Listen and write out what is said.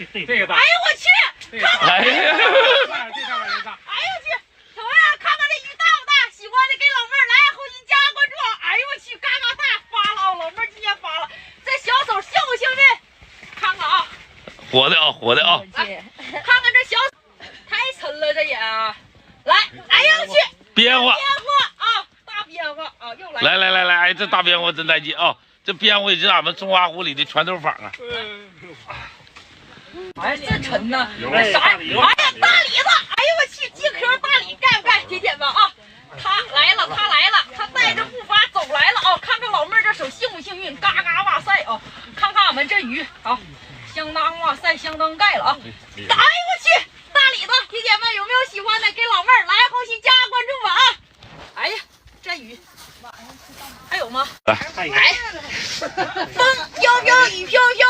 这个大。哎呦我去！看看，哎呀，这上面人大。哎呦我去！怎么样？看看这鱼大不大？喜欢的给老妹儿来后期加个关注。哎呦我去，嘎嘎大发了啊！老妹儿今天发了，这小手幸不幸运？看看啊，活的啊，活的啊！来看看这小，太沉了这也啊！来，哎呀我去！边花，边花啊，大边花啊，又来。来，哎，这大边花真带劲啊！这边花也是俺们中华湖里的全都坊啊！哎，这沉呢，哎啥呀？哎呀，大李子！哎呦我去，金壳大李盖不盖？铁铁们啊，他来了，他带着步伐走来了啊！看看老妹儿这手幸不幸运？嘎嘎哇塞啊！看看俺们这鱼啊，相当哇塞，相当盖了啊！哎呦我去，大李子，铁铁们有没有喜欢的？给老妹儿来后期加关注吧啊！哎呀，这鱼还有吗？来，哎，风飘飘，雨飘飘。